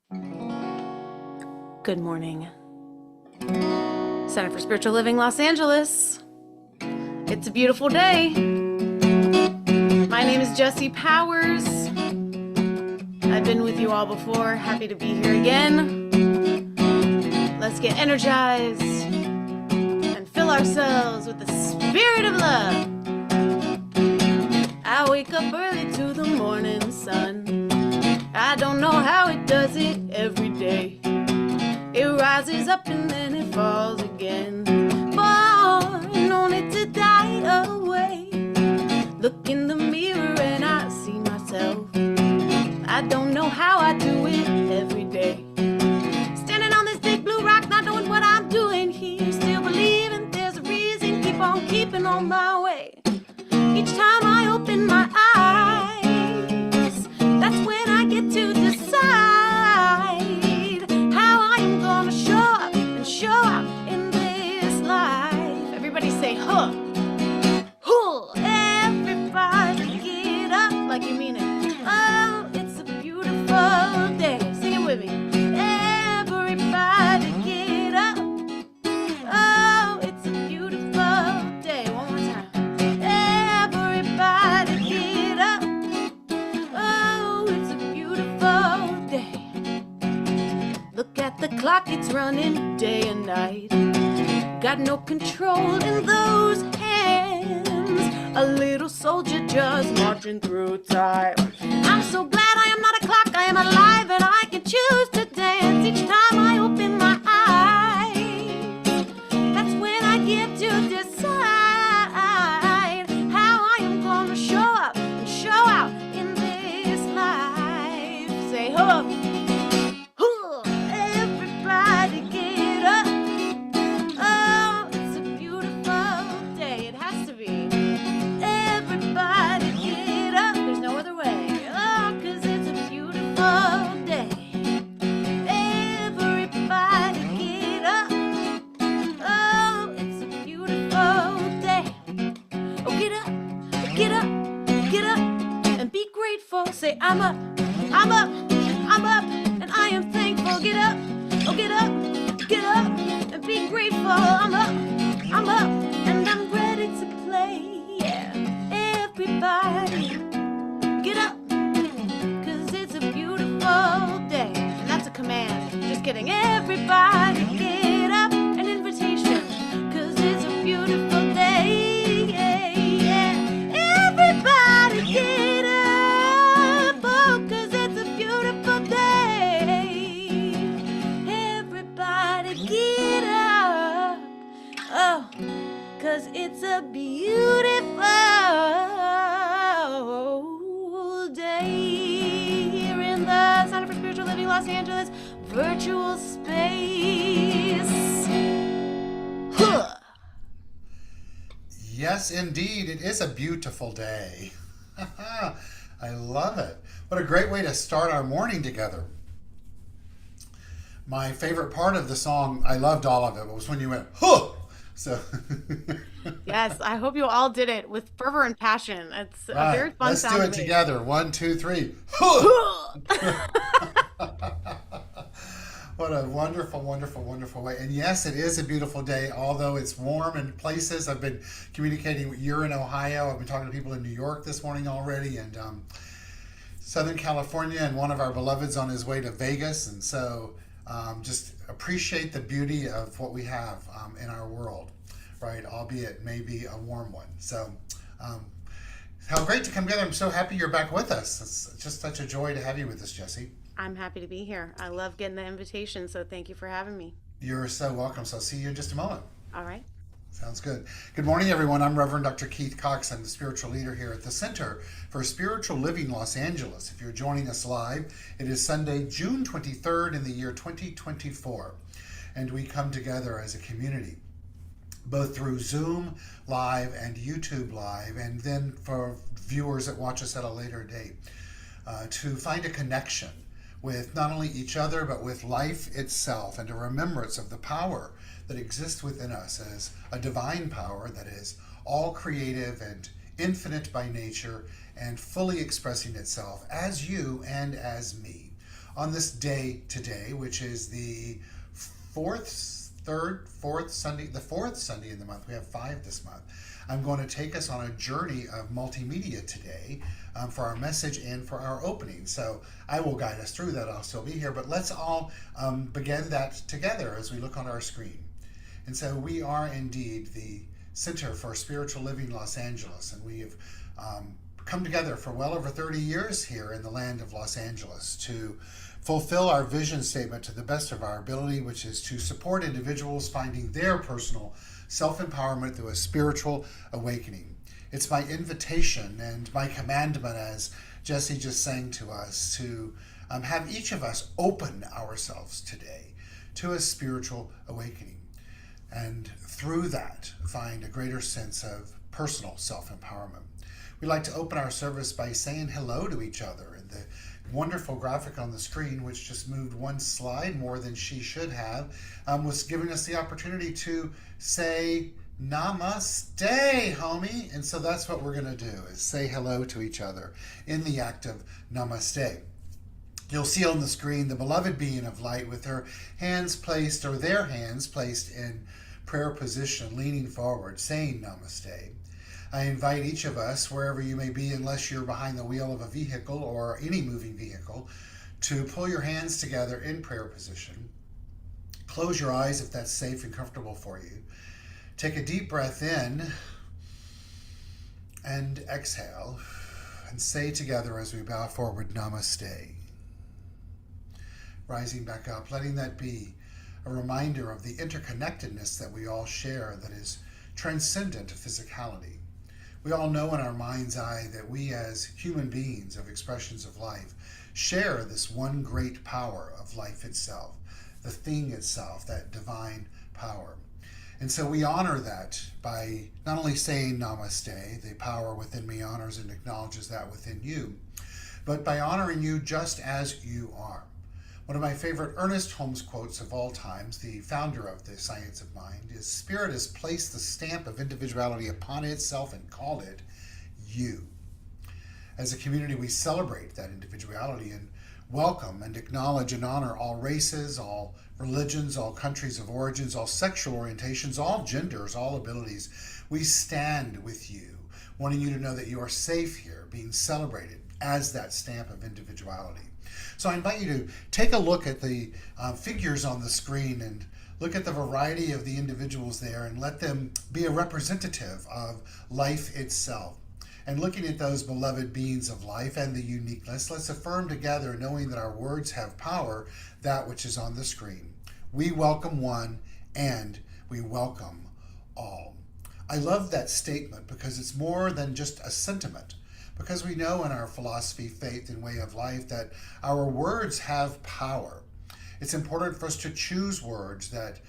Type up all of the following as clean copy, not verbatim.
Good morning. Center for Spiritual Living, Los Angeles. It's a beautiful day. My name is Jessie Powers. I've been with you all before. Happy to be here again. Let's get energized and fill ourselves with the spirit of love. I wake up early to the morning sun. I don't know how it does it every day. It rises up and then it falls again. Born only to die away. Look in the mirror and I see myself. I don't know how I do it every day. Standing on this big blue rock, not knowing what I'm doing here. Still believing there's a reason, keep on keeping on my way. Each time I open my eyes, that's when I get to decide how I am gonna show up and show out in this life. Everybody say, huh. Huh. Everybody get up like you mean it. Oh, it's a beautiful day. Sing it with me. Everybody get up. Oh, it's a beautiful day. One more time. Everybody get up. Oh, it's a beautiful day. Look at the clock, it's running day and night. Got no control in those hands. A little soldier just marching through time. I'm so glad I am not a clock, I am alive and I can choose to dance each time I open my eyes. That's when I get to decide how I am gonna show up and show out in this life. Say, huh. Huh. Everybody get up. Oh, it's a beautiful day. It has to be. Everybody get up. There's no other way. Oh, 'cause it's a beautiful day. Everybody get up. Oh, it's a beautiful day. Oh, get up, get up, get up, and be grateful. Say, I'm up, I'm up, I'm up, and I am thankful. Get up, oh, get up, and be grateful. I'm up, and I'm ready to play. Yeah, everybody get up, 'cause it's a beautiful day. And that's a command. Just kidding. Everybody get up, an invitation, 'cause it's a beautiful day. Yeah, yeah. Everybody get up, oh, 'cause it's a beautiful day. Everybody get up, oh, 'cause it's a beautiful day here in the Center for Spiritual Living Los Angeles virtual space. Huh. Yes, indeed. It is a beautiful day. I love it. What a great way to start our morning together. My favorite part of the song, I loved all of it, was when you went, huh! So, Yes, I hope you all did it with fervor and passion. It's a very fun let's sound do to it make. together. 1, 2, 3. Huh! What a wonderful, wonderful, wonderful way. And yes, it is a beautiful day, although it's warm in places. I've been communicating with you in Ohio. I've been talking to people in New York this morning already, and Southern California, and one of our beloveds on his way to Vegas. And so just appreciate the beauty of what we have in our world, right? Albeit maybe a warm one. So how great to come together. I'm so happy you're back with us. It's just such a joy to have you with us, Jessie. I'm happy to be here. I love getting the invitation, so thank you for having me. You're so welcome. So I'll see you in just a moment. All right. Sounds good. Good morning, everyone. I'm Reverend Dr. Keith Cox. I'm the spiritual leader here at the Center for Spiritual Living Los Angeles. If you're joining us live, it is Sunday, June 23rd in the year 2024. And we come together as a community, both through Zoom Live and YouTube Live, and then for viewers that watch us at a later date, to find a connection with not only each other, but with life itself, and a remembrance of the power that exists within us as a divine power that is all creative and infinite by nature and fully expressing itself as you and as me. on this day today, which is the fourth Sunday in the month. We have 5 this month. I'm going to take us on a journey of multimedia today for our message and for our opening. So I will guide us through that. I'll still be here, but let's all begin that together as we look on our screen. And so we are indeed the Center for Spiritual Living Los Angeles, and we have come together for well over 30 years here in the land of Los Angeles to fulfill our vision statement to the best of our ability, which is to support individuals finding their personal self-empowerment through a spiritual awakening. It's my invitation and my commandment, as Jesse just sang to us, to have each of us open ourselves today to a spiritual awakening, and through that find a greater sense of personal self-empowerment. We like to open our service by saying hello to each other, and the wonderful graphic on the screen, which just moved one slide more than she should have, was giving us the opportunity to say namaste, homie. And so that's what we're going to do, is say hello to each other in the act of namaste. You'll see on the screen the beloved being of light with her hands placed, or their hands placed in prayer position, leaning forward, saying namaste. I invite each of us, wherever you may be, unless you're behind the wheel of a vehicle or any moving vehicle, to pull your hands together in prayer position. Close your eyes if that's safe and comfortable for you. Take a deep breath in and exhale, and say together as we bow forward, namaste. Rising back up, letting that be a reminder of the interconnectedness that we all share that is transcendent to physicality. We all know in our mind's eye that we as human beings of expressions of life share this one great power of life itself, the thing itself, that divine power. And so we honor that by not only saying namaste, the power within me honors and acknowledges that within you, but by honoring you just as you are. One of my favorite Ernest Holmes quotes of all times, the founder of the Science of Mind, is, "Spirit has placed the stamp of individuality upon itself and called it you." As a community, we celebrate that individuality and welcome and acknowledge and honor all races, all religions, all countries of origins, all sexual orientations, all genders, all abilities. We stand with you, wanting you to know that you are safe here, being celebrated as that stamp of individuality. So I invite you to take a look at the figures on the screen and look at the variety of the individuals there and let them be a representative of life itself. And looking at those beloved beings of life and the uniqueness, let's affirm together, knowing that our words have power, that which is on the screen. We welcome one and we welcome all. I love that statement because it's more than just a sentiment. Because we know in our philosophy, faith, and way of life that our words have power. It's important for us to choose words that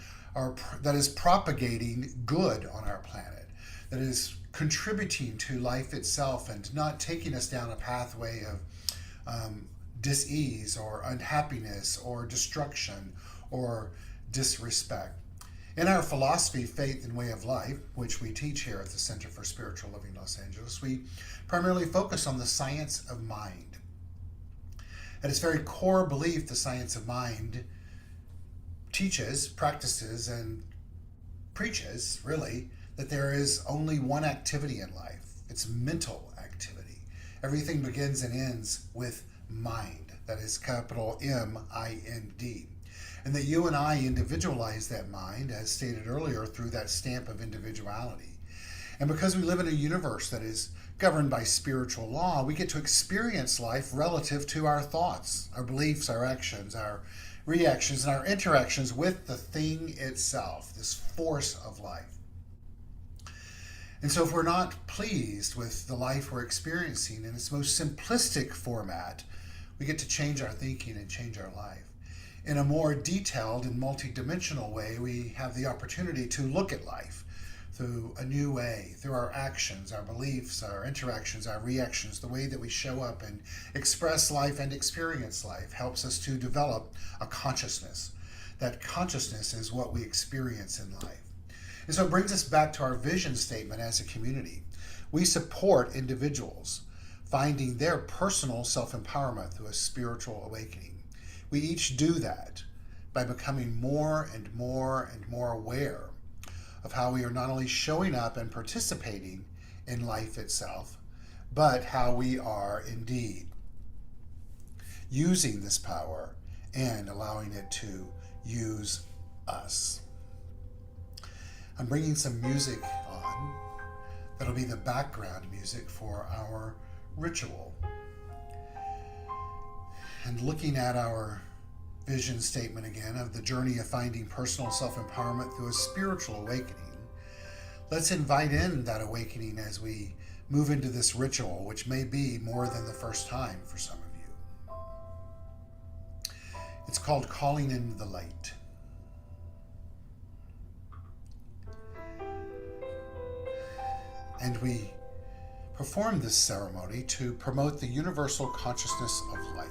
is propagating good on our planet, that is contributing to life itself and not taking us down a pathway of dis-ease or unhappiness or destruction or disrespect. In our philosophy, faith, and way of life, which we teach here at the Center for Spiritual Living Los Angeles, we primarily focus on the science of mind. At its very core belief, the science of mind teaches, practices, and preaches, really, that there is only one activity in life. It's mental activity. Everything begins and ends with mind. That is capital M-I-N-D. And that you and I individualize that mind, as stated earlier, through that stamp of individuality. And because we live in a universe that is governed by spiritual law, we get to experience life relative to our thoughts, our beliefs, our actions, our reactions, and our interactions with the thing itself, this force of life. And so if we're not pleased with the life we're experiencing in its most simplistic format, we get to change our thinking and change our life. In a more detailed and multidimensional way, we have the opportunity to look at life through a new way, through our actions, our beliefs, our interactions, our reactions. The way that we show up and express life and experience life helps us to develop a consciousness. That consciousness is what we experience in life. And so it brings us back to our vision statement as a community. We support individuals finding their personal self-empowerment through a spiritual awakening. We each do that by becoming more and more and more aware of how we are not only showing up and participating in life itself, but how we are indeed using this power and allowing it to use us. I'm bringing some music on that'll be the background music for our ritual. And looking at our vision statement again of the journey of finding personal self-empowerment through a spiritual awakening, let's invite in that awakening as we move into this ritual, which may be more than the first time for some of you. It's called Calling in the Light. And we perform this ceremony to promote the universal consciousness of life,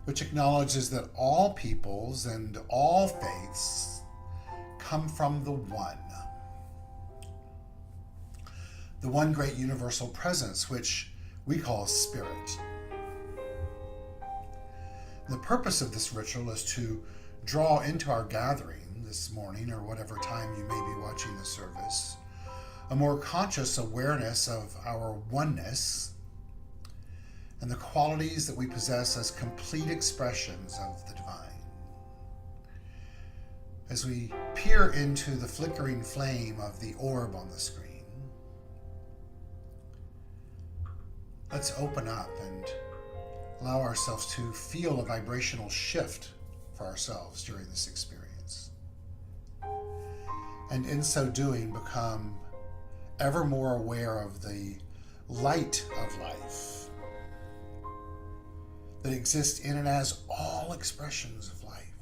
which acknowledges that all peoples and all faiths come from the one great universal presence, which we call Spirit. The purpose of this ritual is to draw into our gathering this morning, or whatever time you may be watching the service, a more conscious awareness of our oneness and the qualities that we possess as complete expressions of the divine. As we peer into the flickering flame of the orb on the screen, let's open up and allow ourselves to feel a vibrational shift for ourselves during this experience. And in so doing, become ever more aware of the light of life that exists in and as all expressions of life.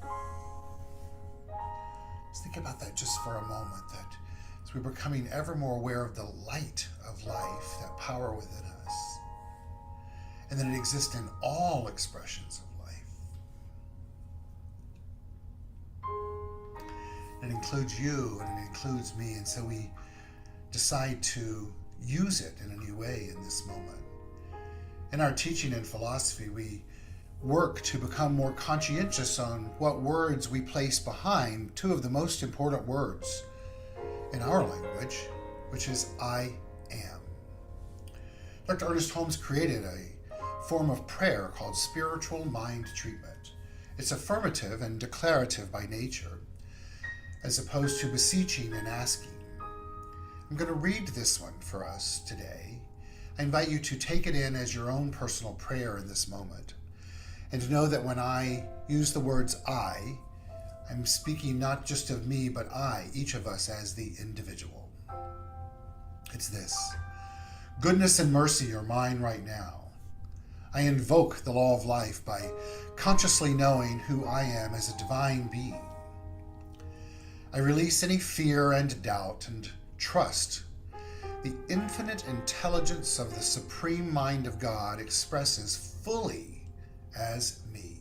Let's think about that just for a moment, that as we're becoming ever more aware of the light of life, that power within us, and that it exists in all expressions of life. And it includes you and it includes me, and so we decide to use it in a new way in this moment. In our teaching and philosophy, we work to become more conscientious on what words we place behind two of the most important words in our language, which is I am. Dr. Ernest Holmes created a form of prayer called spiritual mind treatment. It's affirmative and declarative by nature, as opposed to beseeching and asking. I'm going to read this one for us today. I invite you to take it in as your own personal prayer in this moment, and to know that when I use the words I'm speaking not just of me, but each of us as the individual. It's this: goodness and mercy are mine right now. I invoke the law of life by consciously knowing who I am as a divine being. I release any fear and doubt and trust the infinite intelligence of the supreme mind of God expresses fully as me.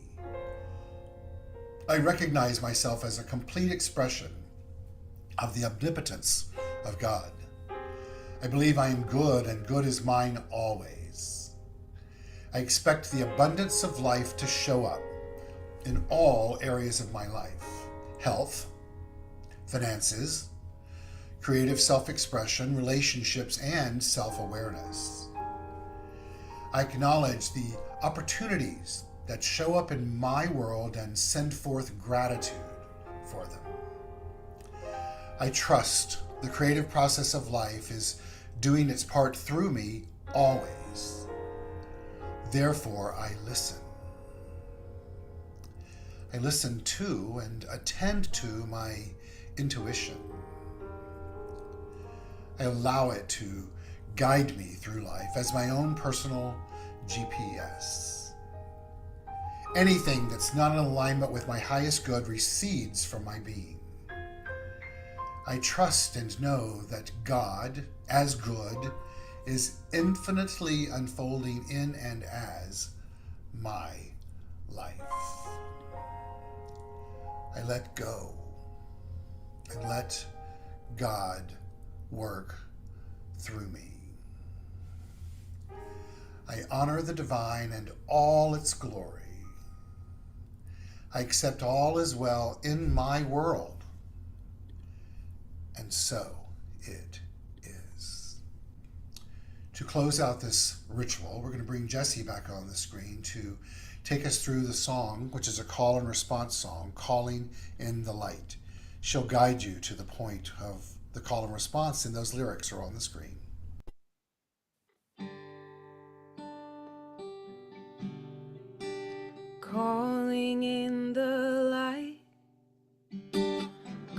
I recognize myself as a complete expression of the omnipotence of God. I believe I am good and good is mine always. I expect the abundance of life to show up in all areas of my life: health, finances, creative self-expression, relationships, and self-awareness. I acknowledge the opportunities that show up in my world and send forth gratitude for them. I trust the creative process of life is doing its part through me always. Therefore, I listen. I listen to and attend to my intuition. I allow it to guide me through life as my own personal GPS. Anything that's not in alignment with my highest good recedes from my being. I trust and know that God, as good, is infinitely unfolding in and as my life. I let go and let God work through me. I honor the divine and all its glory. I accept all is well in my world. And so it is. To close out this ritual, we're going to bring Jessie back on the screen to take us through the song, which is a call and response song, Calling in the Light. She'll guide you to the point of the call and response, and those lyrics are on the screen. Calling in the light,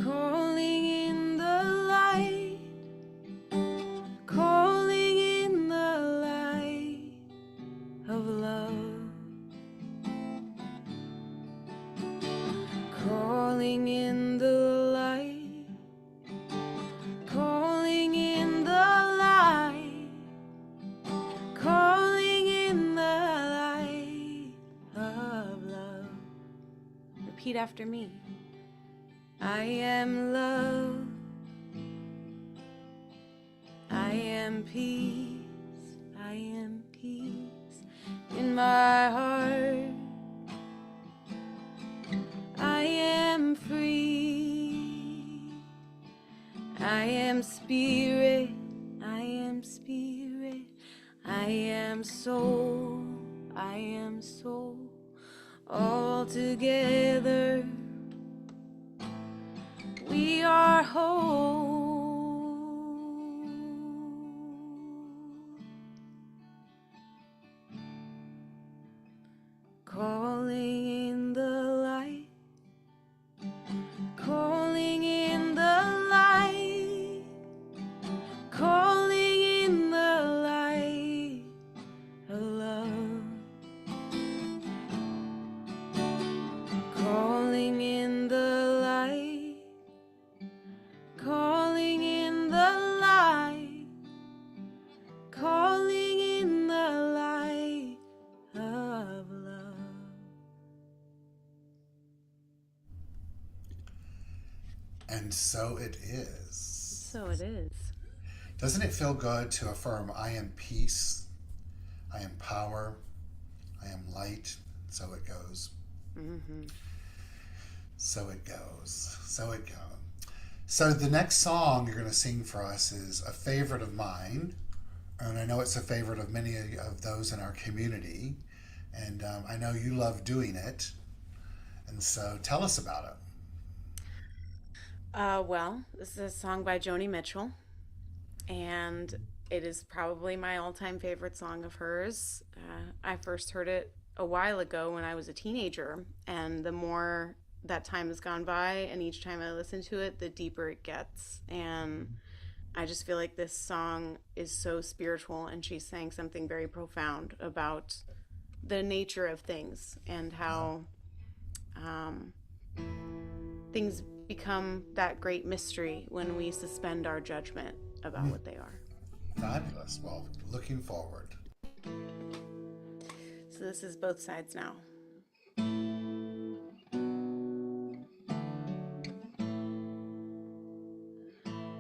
calling in the light, calling in the light of love, calling in the light, calling in the light, calling in the light of love. Repeat after me. I am love, I am peace, I am peace in my heart. I am free, I am spirit, I am spirit, I am soul, I am soul, all together we are whole. Calling in the light, calling in the light, calling in the light of love, calling in the light, calling in the light, calling in the light of love. And so it is. So it is. Doesn't it feel good to affirm, I am peace, I am power, I am light? So it goes. Mm-hmm. So it goes. So it goes. So the next song you're going to sing for us is a favorite of mine. And I know it's a favorite of many of those in our community. And I know you love doing it. And so tell us about it. Well, this is a song by Joni Mitchell, and it is probably my all-time favorite song of hers. I first heard it a while ago when I was a teenager, and the more that time has gone by, and each time I listen to it, the deeper it gets. And I just feel like this song is so spiritual, and she's saying something very profound about the nature of things and how um, things become that great mystery when we suspend our judgment about what they are. Fabulous. Well, looking forward. So this is both sides now.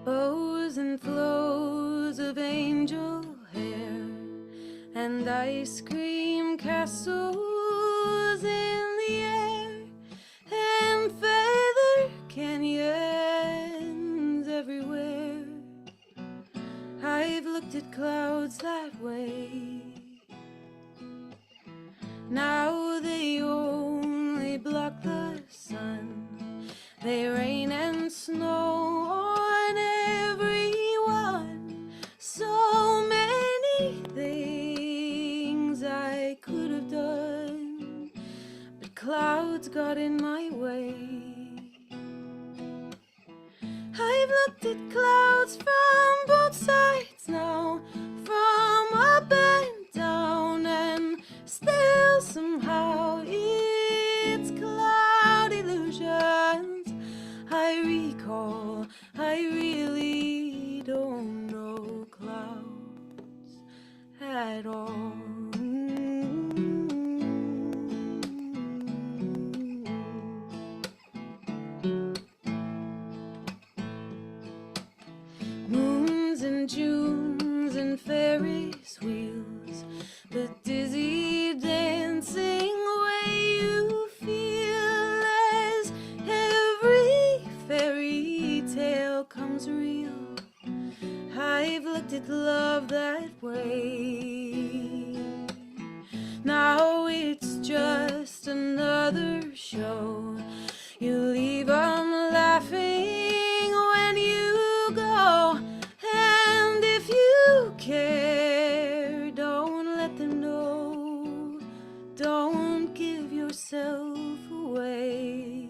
Bows and flows of angel hair and ice cream castles in the air and feather canyons everywhere. I've looked at clouds that way. Now they only block the sun. They rain and snow on everyone. So many things I could have done, but clouds got in my way. I've looked at clouds from both sides now, from up and down, and still somehow it's cloud illusions I recall. I really don't know clouds at all. Moons and Junes and it love that way. Now it's just another show. You leave 'em laughing when you go. And if you care, don't let them know. Don't give yourself away.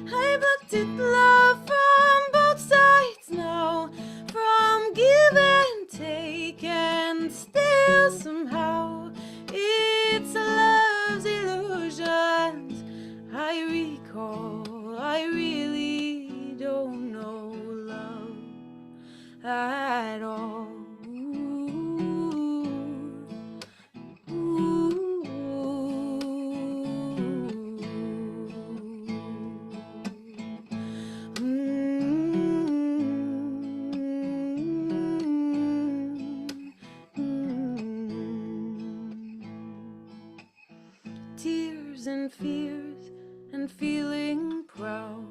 I've looked at love from both sides now, from give and take, and still somehow it's love's illusions I recall. I really don't know love at all. Tears and fears and feeling proud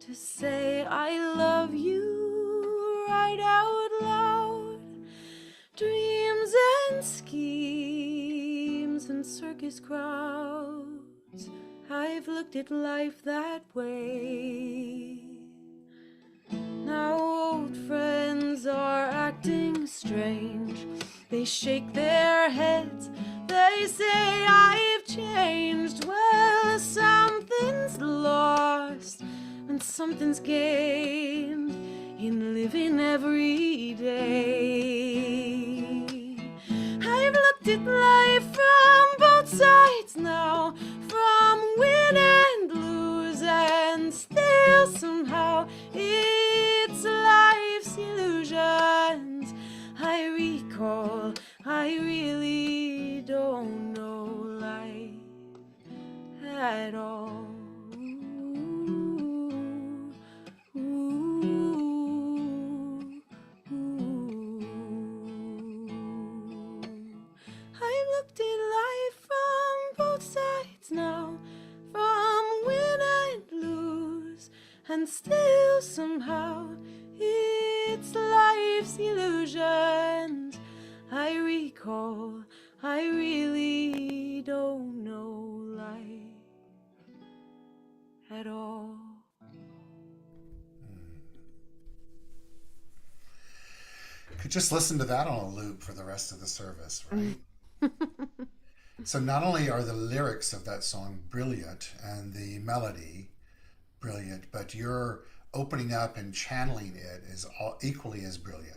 to say I love you right out loud. Dreams and schemes and circus crowds, I've looked at life that way. Now old friends are acting strange. They shake their heads, they say I've changed. Well, something's lost and something's gained in living every day. I've looked at life from both sides now, from win and lose, and still somehow it's life's illusions I recall. I really don't know life at all. I've looked at life from both sides now, from win and lose, and still somehow it's life's illusions I recall. I really don't know life at all. Could just listen to that on a loop for the rest of the service, right? So not only are the lyrics of that song brilliant and the melody brilliant, but your opening up and channeling it is equally as brilliant.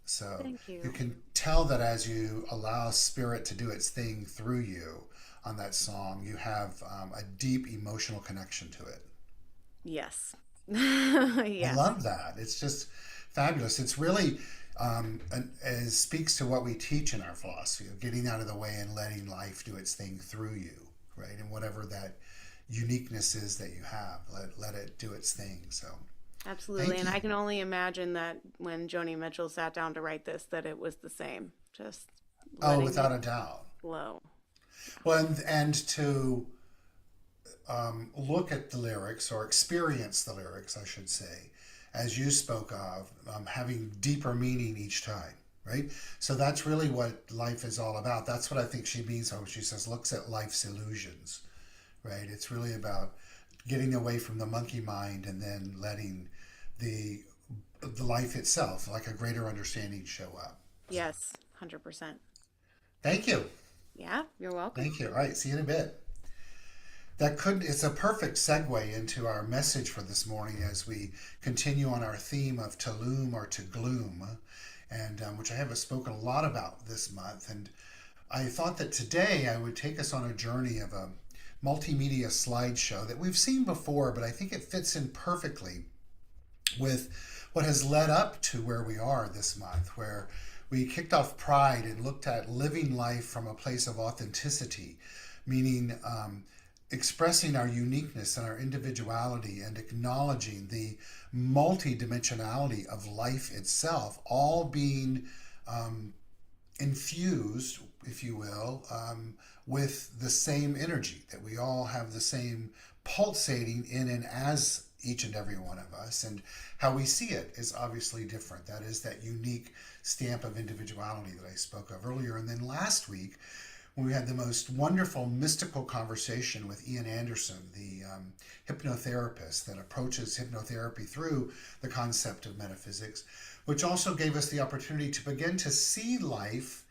So Thank you. you can tell that as you allow spirit to do its thing through you on that song, you have a deep emotional connection to it. Yes. I Yes. love that. It's just fabulous. It's really it speaks to what we teach in our philosophy of getting out of the way and letting life do its thing through you, right? And whatever that uniqueness is that you have, let it do its thing. So Absolutely. thank And you. I can only imagine that when Joni Mitchell sat down to write this, that it was the same. Just Oh, letting without it a doubt. flow. Well, and to look at the lyrics or experience the lyrics, I should say, as you spoke of, having deeper meaning each time, right? So that's really what life is all about. That's what I think she means when she says, looks at life's illusions, right? It's really about getting away from the monkey mind and then letting the the life itself, like a greater understanding, show up. So Yes, 100%. thank you. Yeah, you're welcome. Thank you. All right, see you in a bit. It's a perfect segue into our message for this morning as we continue on our theme of to loom or to gloom, and which I haven't spoken a lot about this month. And I thought that today I would take us on a journey of a multimedia slideshow that we've seen before, but I think it fits in perfectly with what has led up to where we are this month, where we kicked off Pride and looked at living life from a place of authenticity, meaning expressing our uniqueness and our individuality and acknowledging the multidimensionality of life itself, all being infused, if you will, with the same energy, that we all have the same pulsating in and as each and every one of us, and how we see it is obviously different. That is that unique stamp of individuality that I spoke of earlier. And then last week, when we had the most wonderful mystical conversation with Ian Anderson, the hypnotherapist that approaches hypnotherapy through the concept of metaphysics, which also gave us the opportunity to begin to see life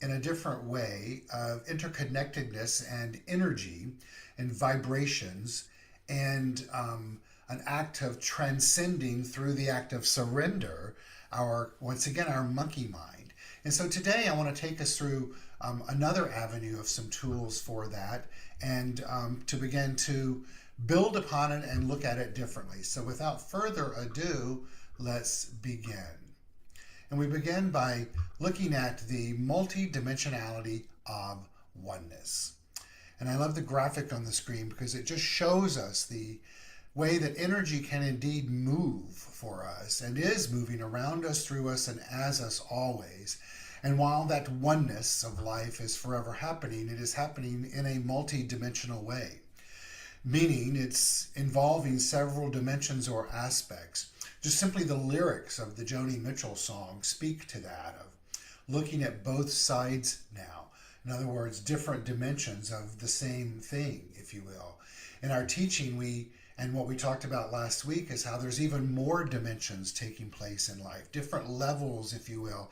in a different way of interconnectedness and energy and vibrations, and an act of transcending through the act of surrender once again our monkey mind. And so today I want to take us through another avenue of some tools for that, and to begin to build upon it and look at it differently. So without further ado, let's begin. And we begin by looking at the multidimensionality of oneness. And I love the graphic on the screen because it just shows us the way that energy can indeed move for us and is moving around us, through us, and as us always. And while that oneness of life is forever happening, it is happening in a multidimensional way, meaning it's involving several dimensions or aspects. Just simply the lyrics of the Joni Mitchell song speak to that, of looking at both sides now. In other words, different dimensions of the same thing, if you will. In our teaching, and what we talked about last week is how there's even more dimensions taking place in life, different levels, if you will.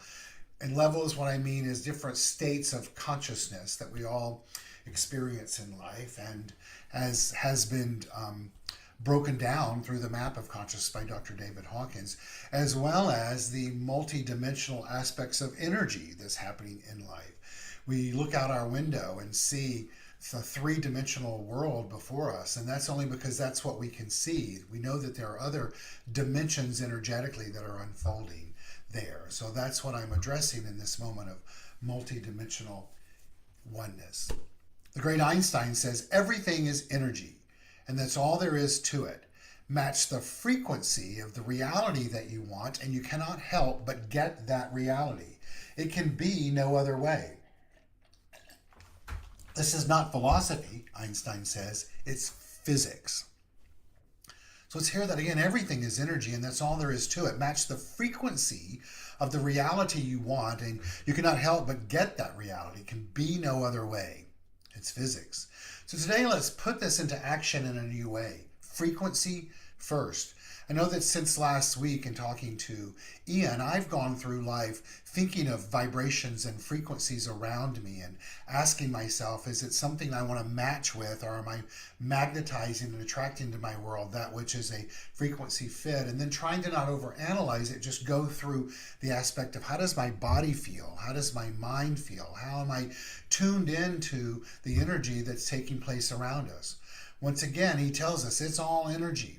And levels, what I mean is different states of consciousness that we all experience in life, and as has been broken down through the map of consciousness by Dr. David Hawkins, as well as the multidimensional aspects of energy that's happening in life. We look out our window and see the three-dimensional world before us, and that's only because that's what we can see. We know that there are other dimensions energetically that are unfolding there. So that's what I'm addressing in this moment of multidimensional oneness. The great Einstein says everything is energy, and that's all there is to it. Match the frequency of the reality that you want, and you cannot help but get that reality. It can be no other way. This is not philosophy, Einstein says, it's physics. So let's hear that again. Everything is energy, and that's all there is to it. Match the frequency of the reality you want, and you cannot help but get that reality. It can be no other way. It's physics. So today, let's put this into action in a new way. Frequency first. I know that since last week in talking to Ian, I've gone through life thinking of vibrations and frequencies around me and asking myself, is it something I want to match with, or am I magnetizing and attracting to my world that which is a frequency fit? And then trying to not overanalyze it, just go through the aspect of how does my body feel? How does my mind feel? How am I tuned into the energy that's taking place around us? Once again, he tells us it's all energy.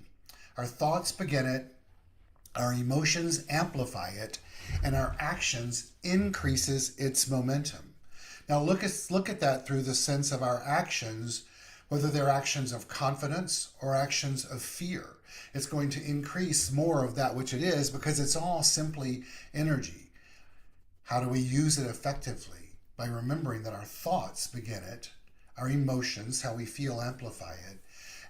Our thoughts begin it, our emotions amplify it, and our actions increases its momentum. Now look at that through the sense of our actions, whether they're actions of confidence or actions of fear. It's going to increase more of that which it is, because it's all simply energy. How do we use it effectively? By remembering that our thoughts begin it, our emotions, how we feel, amplify it,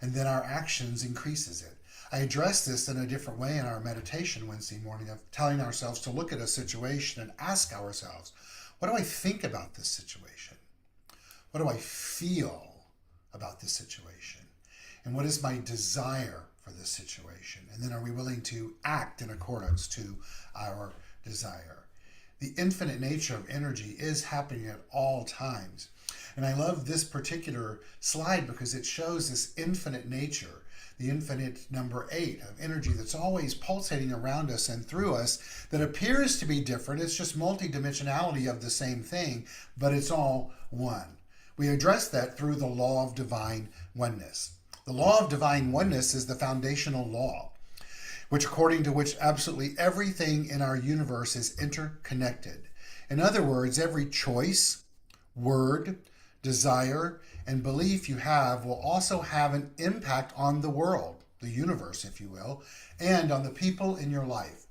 and then our actions increases it. I address this in a different way in our meditation Wednesday morning, of telling ourselves to look at a situation and ask ourselves, what do I think about this situation? What do I feel about this situation? And what is my desire for this situation? And then are we willing to act in accordance to our desire? The infinite nature of energy is happening at all times. And I love this particular slide because it shows this infinite nature, the infinite number 8 of energy that's always pulsating around us and through us, that appears to be different. It's just multidimensionality of the same thing, but it's all one. We address that through the law of divine oneness. The law of divine oneness is the foundational law, according to which absolutely everything in our universe is interconnected. In other words, every choice, word, desire, and belief you have will also have an impact on the world, the universe, if you will, and on the people in your life.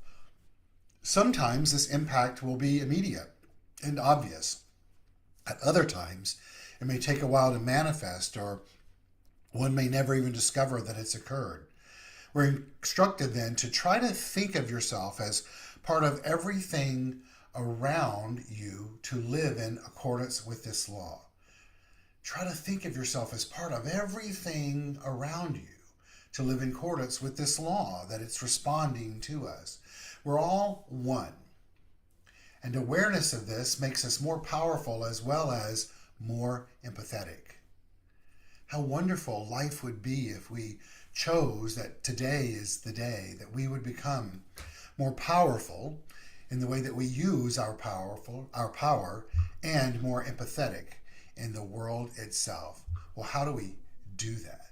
Sometimes this impact will be immediate and obvious. At other times, it may take a while to manifest, or one may never even discover that it's occurred. We're instructed then to try to think of yourself as part of everything around you to live in accordance with this law. Try to think of yourself as part of everything around you to live in accordance with this law, that it's responding to us. We're all one. And awareness of this makes us more powerful as well as more empathetic. How wonderful life would be if we chose that today is the day that we would become more powerful in the way that we use our power, and more empathetic in the world itself. Well, how do we do that?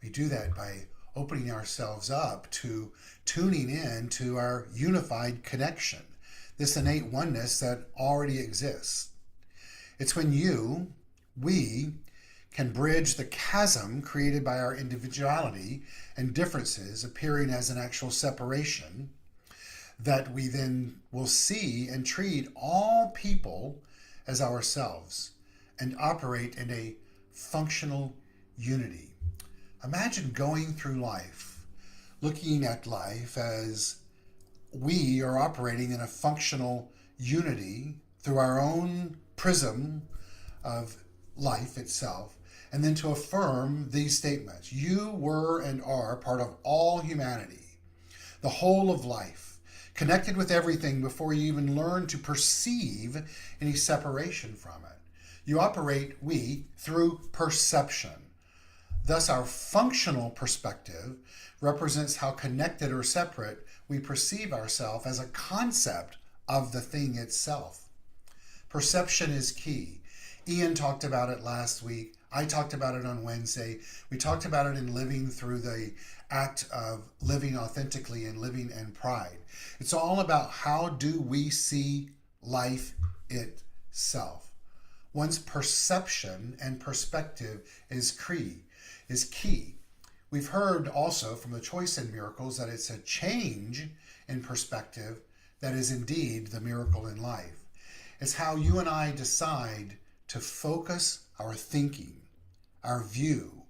We do that by opening ourselves up to tuning in to our unified connection, this innate oneness that already exists. It's when we can bridge the chasm created by our individuality and differences appearing as an actual separation, that we then will see and treat all people as ourselves and operate in a functional unity. Imagine going through life, looking at life as we are operating in a functional unity through our own prism of life itself, and then to affirm these statements. You were and are part of all humanity, the whole of life, connected with everything before you even learn to perceive any separation from it. You operate, through perception. Thus, our functional perspective represents how connected or separate we perceive ourselves as a concept of the thing itself. Perception is key. Ian talked about it last week. I talked about it on Wednesday. We talked about it in living through the act of living authentically and living in pride. It's all about how do we see life itself. One's perception and perspective is key. We've heard also from the Choice in Miracles that it's a change in perspective that is indeed the miracle in life. It's how you and I decide to focus our thinking, our view,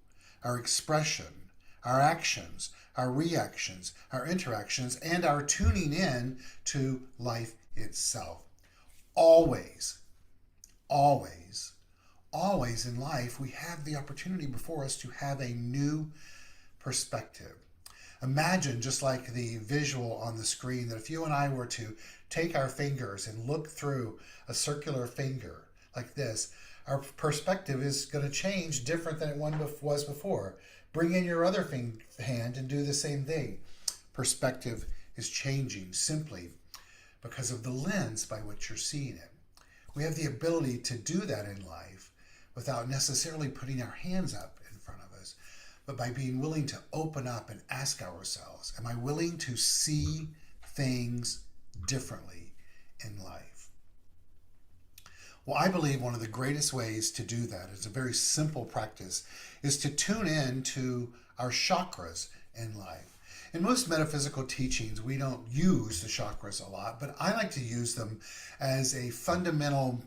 our expression, our actions, our reactions, our interactions, and our tuning in to life itself. Always in life, we have the opportunity before us to have a new perspective. Imagine, just like the visual on the screen, that if you and I were to take our fingers and look through a circular finger like this, our perspective is going to change different than it was before. Bring in your other hand and do the same thing. Perspective is changing simply because of the lens by which you're seeing it. We have the ability to do that in life without necessarily putting our hands up in front of us, but by being willing to open up and ask ourselves, am I willing to see things differently in life? Well, I believe one of the greatest ways to do that, is a very simple practice, is to tune in to our chakras in life. In most metaphysical teachings, we don't use the chakras a lot, but I like to use them as a fundamental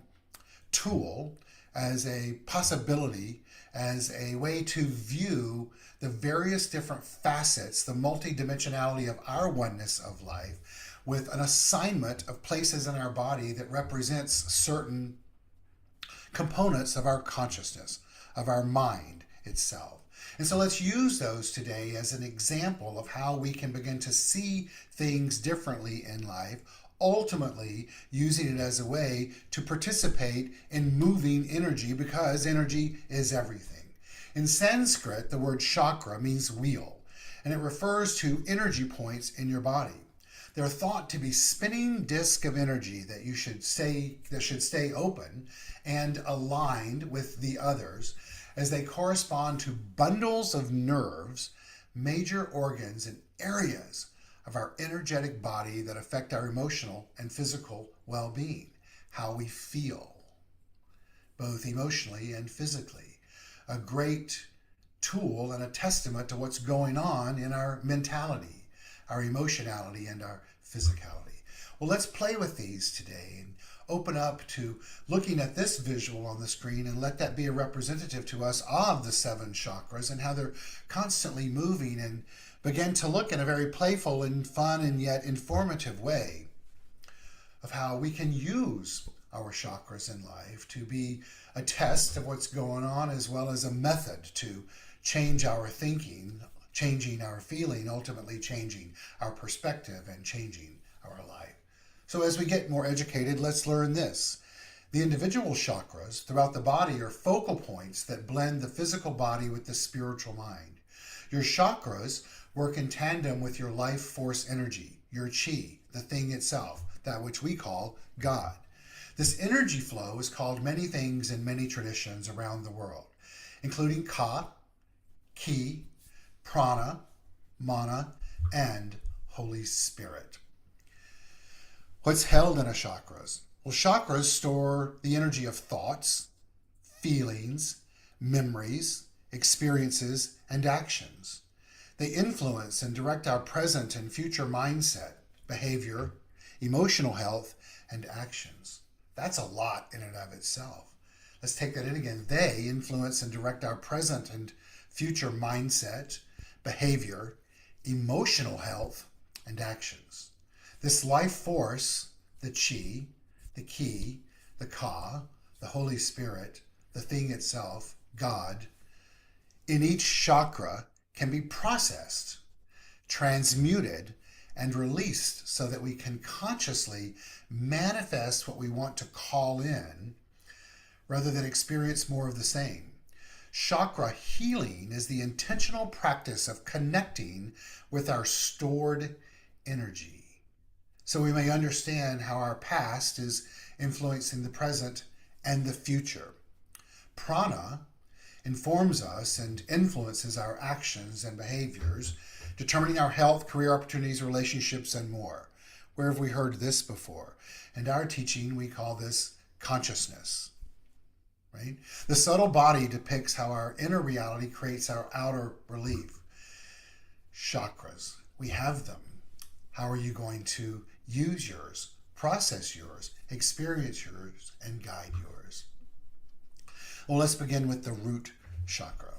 tool, as a possibility, as a way to view the various different facets, the multidimensionality of our oneness of life, with an assignment of places in our body that represents certain components of our consciousness, of our mind itself. And so let's use those today as an example of how we can begin to see things differently in life, ultimately using it as a way to participate in moving energy, because energy is everything. In Sanskrit, the word chakra means wheel, and it refers to energy points in your body. They're thought to be spinning discs of energy that should stay open and aligned with the others, as they correspond to bundles of nerves, major organs, and areas of our energetic body that affect our emotional and physical well-being, how we feel, both emotionally and physically. A great tool and a testament to what's going on in our mentality, our emotionality, and our physicality. Well, let's play with these today and open up to looking at this visual on the screen, and let that be a representative to us of the 7 chakras and how they're constantly moving and begin to look in a very playful and fun and yet informative way of how we can use our chakras in life to be a test of what's going on, as well as a method to change our thinking, changing our feeling, ultimately changing our perspective and changing our life. So as we get more educated, let's learn this. The individual chakras throughout the body are focal points that blend the physical body with the spiritual mind. Your chakras work in tandem with your life force energy, your chi, the thing itself, that which we call God. This energy flow is called many things in many traditions around the world, including ka, ki, prana, mana, and Holy Spirit. What's held in a chakras? Well, chakras store the energy of thoughts, feelings, memories, experiences, and actions. They influence and direct our present and future mindset, behavior, emotional health, and actions. That's a lot in and of itself. Let's take that in again. They influence and direct our present and future mindset, behavior, emotional health, and actions. This life force, the chi, the ki, the ka, the Holy Spirit, the thing itself, God, in each chakra can be processed, transmuted, and released so that we can consciously manifest what we want to call in rather than experience more of the same. Chakra healing is the intentional practice of connecting with our stored energy, so we may understand how our past is influencing the present and the future. Prana informs us and influences our actions and behaviors, determining our health, career opportunities, relationships, and more. Where have we heard this before? In our teaching, we call this consciousness. Right? The subtle body depicts how our inner reality creates our outer relief. Chakras, we have them. How are you going to use yours, process yours, experience yours, and guide yours? Well, let's begin with the root chakra.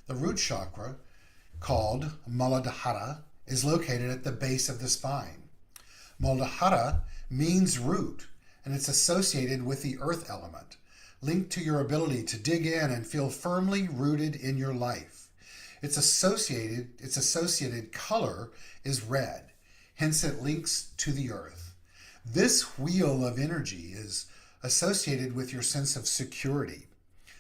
The root chakra, called Muladhara, is located at the base of the spine. Muladhara means root, and it's associated with the earth element, linked to your ability to dig in and feel firmly rooted in your life. Its associated color is red, hence it links to the earth. This wheel of energy is associated with your sense of security,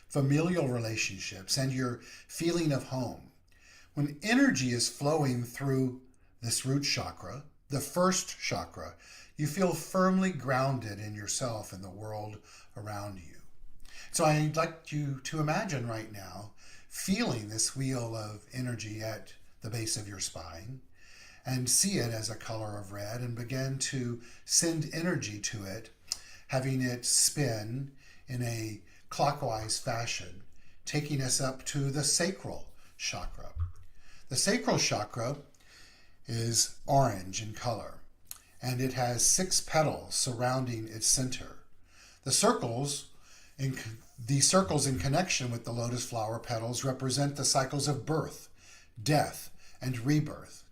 familial relationships, and your feeling of home. When energy is flowing through this root chakra, the first chakra, you feel firmly grounded in yourself and the world around you. So I'd like you to imagine right now feeling this wheel of energy at the base of your spine and see it as a color of red and begin to send energy to it, having it spin in a clockwise fashion, taking us up to the sacral chakra. The sacral chakra is orange in color, and it has 6 petals surrounding its center. The circles in connection with the lotus flower petals represent the cycles of birth, death, and rebirth.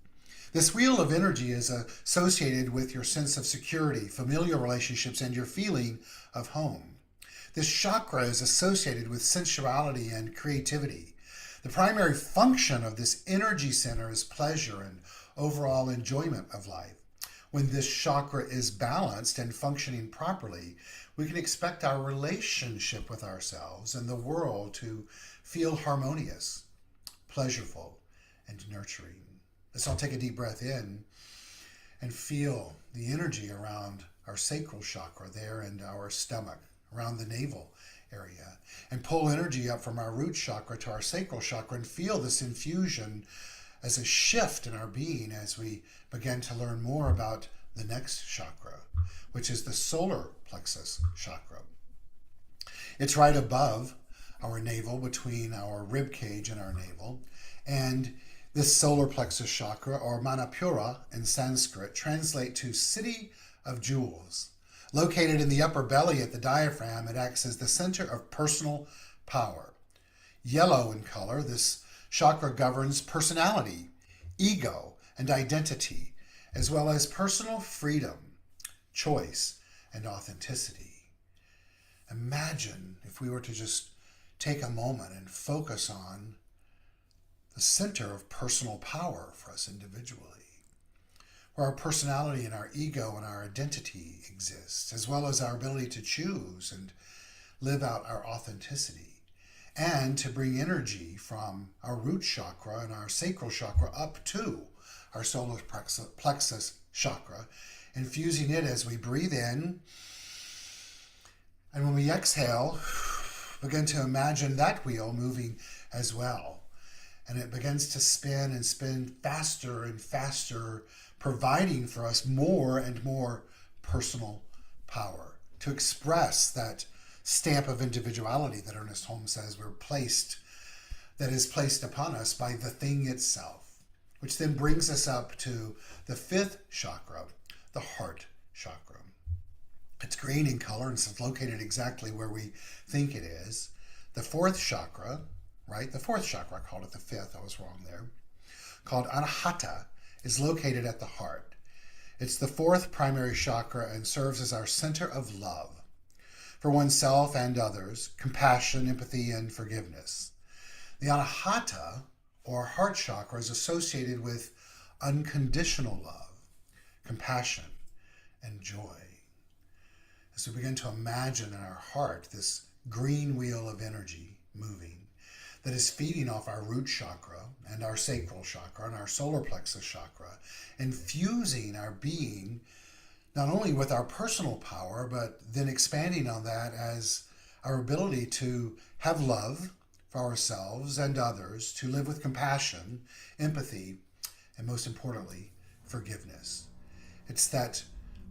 This wheel of energy is associated with your sense of security, familial relationships, and your feeling of home. This chakra is associated with sensuality and creativity. The primary function of this energy center is pleasure and overall enjoyment of life. When this chakra is balanced and functioning properly, we can expect our relationship with ourselves and the world to feel harmonious, pleasurable, and nurturing. Let's all take a deep breath in and feel the energy around our sacral chakra there in our stomach, around the navel area, and pull energy up from our root chakra to our sacral chakra and feel this infusion as a shift in our being as we begin to learn more about the next chakra, which is the solar plexus chakra. It's right above our navel, between our rib cage and our navel, and this solar plexus chakra, or Manipura in Sanskrit, translates to city of jewels. Located in the upper belly at the diaphragm, it acts as the center of personal power. Yellow in color, this chakra governs personality, ego and identity, as well as personal freedom, choice, and authenticity. Imagine if we were to just take a moment and focus on the center of personal power for us individually, where our personality and our ego and our identity exist, as well as our ability to choose and live out our authenticity, and to bring energy from our root chakra and our sacral chakra up to our solar plexus chakra, infusing it as we breathe in. And when we exhale, begin to imagine that wheel moving as well. And it begins to spin and spin faster and faster, providing for us more and more personal power to express that stamp of individuality that Ernest Holmes says that is placed upon us by the thing itself, which then brings us up to the fifth chakra, the heart chakra. It's green in color and it's located exactly where we think it is. The fourth chakra, right? The fourth chakra, I called it the fifth, I was wrong there, called Anahata, is located at the heart. It's the fourth primary chakra and serves as our center of love for oneself and others, compassion, empathy, and forgiveness. The Anahata, or heart chakra, is associated with unconditional love, compassion, and joy. As we begin to imagine in our heart this green wheel of energy moving that is feeding off our root chakra and our sacral chakra and our solar plexus chakra, infusing our being not only with our personal power, but then expanding on that as our ability to have love for ourselves and others, to live with compassion, empathy, and most importantly, forgiveness. It's that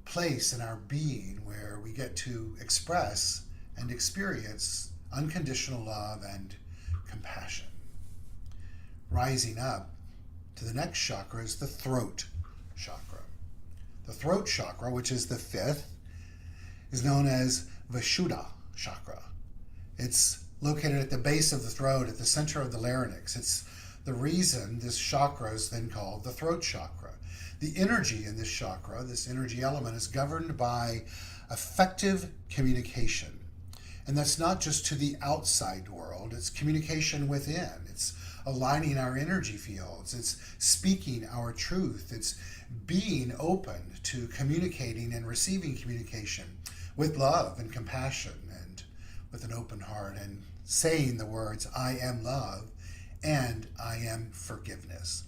place in our being where we get to express and experience unconditional love and compassion. Rising up to the next chakra is the throat chakra. The throat chakra, which is the fifth, is known as Vishuddha chakra. It's located at the base of the throat, at the center of the larynx. It's the reason this chakra is then called the throat chakra. The energy in this chakra, this energy element, is governed by effective communication. And that's not just to the outside world, it's communication within. It's aligning our energy fields. It's speaking our truth. It's being open to communicating and receiving communication with love and compassion and with an open heart, and saying the words, I am love and I am forgiveness.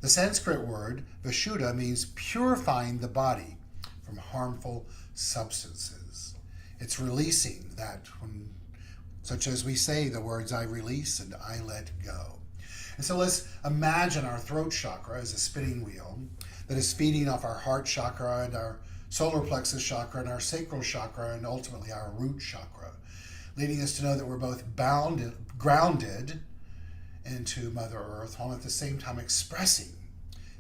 The Sanskrit word Vishuddha means purifying the body from harmful substances. It's releasing that, such as we say the words, I release and I let go. And so let's imagine our throat chakra as a spinning wheel that is feeding off our heart chakra and our solar plexus chakra and our sacral chakra and ultimately our root chakra, leading us to know that we're both grounded into Mother Earth, while at the same time expressing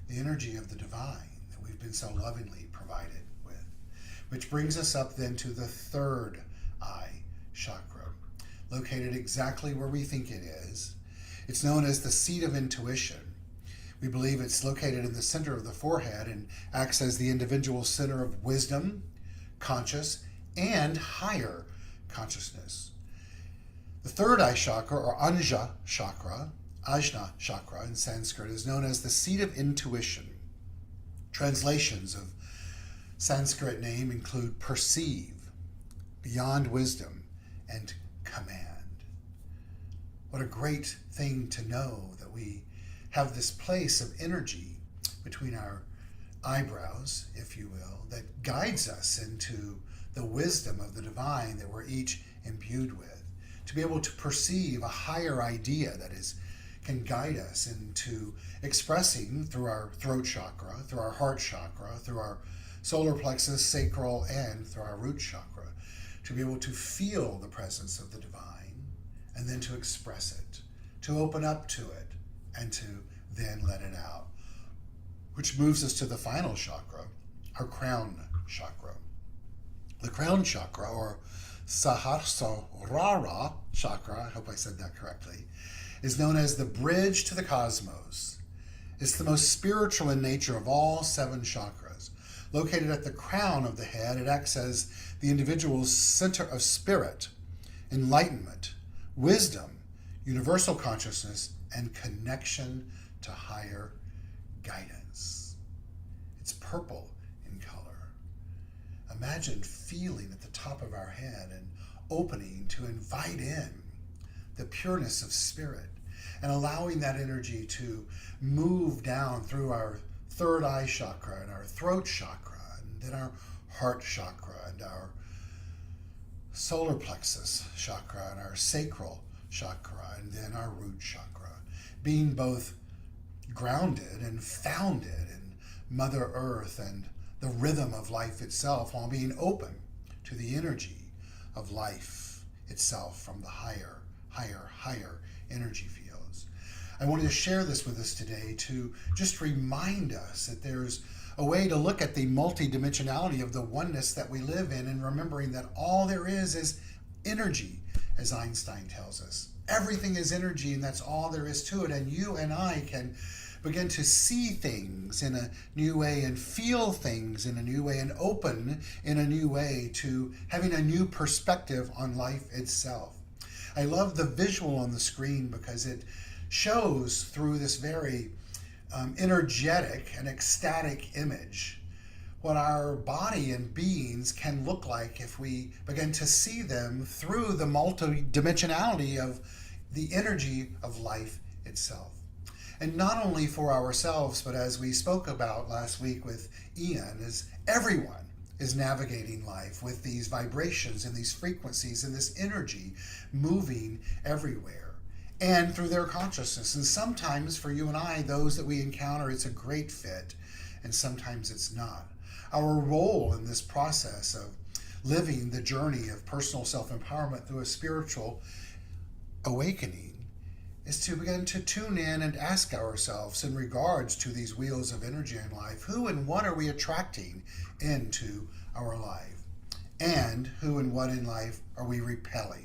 the energy of the divine that we've been so lovingly provided with. Which brings us up then to the third eye chakra, located exactly where we think it is. It's known as the seat of intuition. We believe it's located in the center of the forehead and acts as the individual center of wisdom, conscious, and higher consciousness. The third eye chakra, or Ajna chakra in Sanskrit, is known as the seat of intuition. Translations of Sanskrit name include perceive, beyond wisdom, and command. What a great thing to know that we have this place of energy between our eyebrows, if you will, that guides us into the wisdom of the divine that we're each imbued with. To be able to perceive a higher idea that can guide us into expressing through our throat chakra, through our heart chakra, through our solar plexus, sacral, and through our root chakra, to be able to feel the presence of the divine and then to express it, to open up to it, and to then let it out. Which moves us to the final chakra, our crown chakra. The crown chakra, or Sahasrara chakra, I hope I said that correctly, is known as the bridge to the cosmos It's the most spiritual in nature of all 7 chakras. Located at the crown of the head, it acts as the individual's center of spirit, enlightenment, wisdom, universal consciousness, and connection to higher guidance. It's purple in color. Imagine feeling at the top of our head and opening to invite in the pureness of spirit and allowing that energy to move down through our third eye chakra and our throat chakra and then our heart chakra and our solar plexus chakra and our sacral chakra and then our root chakra, being both grounded and founded in Mother Earth and the rhythm of life itself, while being open to the energy of life itself from the higher energy fields. I wanted to share this with us today to just remind us that there's a way to look at the multidimensionality of the oneness that we live in, and remembering that all there is energy, as Einstein tells us. Everything is energy, and that's all there is to it. And you and I can begin to see things in a new way and feel things in a new way and open in a new way to having a new perspective on life itself. I love the visual on the screen because it shows through this very energetic and ecstatic image what our body and beings can look like if we begin to see them through the multidimensionality of the energy of life itself. And not only for ourselves, but as we spoke about last week with Ian, is everyone is navigating life with these vibrations and these frequencies and this energy moving everywhere and through their consciousness. And sometimes for you and I, those that we encounter, it's a great fit, and sometimes it's not. Our role in this process of living the journey of personal self-empowerment through a spiritual awakening is to begin to tune in and ask ourselves, in regards to these wheels of energy in life, who and what are we attracting into our life? And who and what in life are we repelling?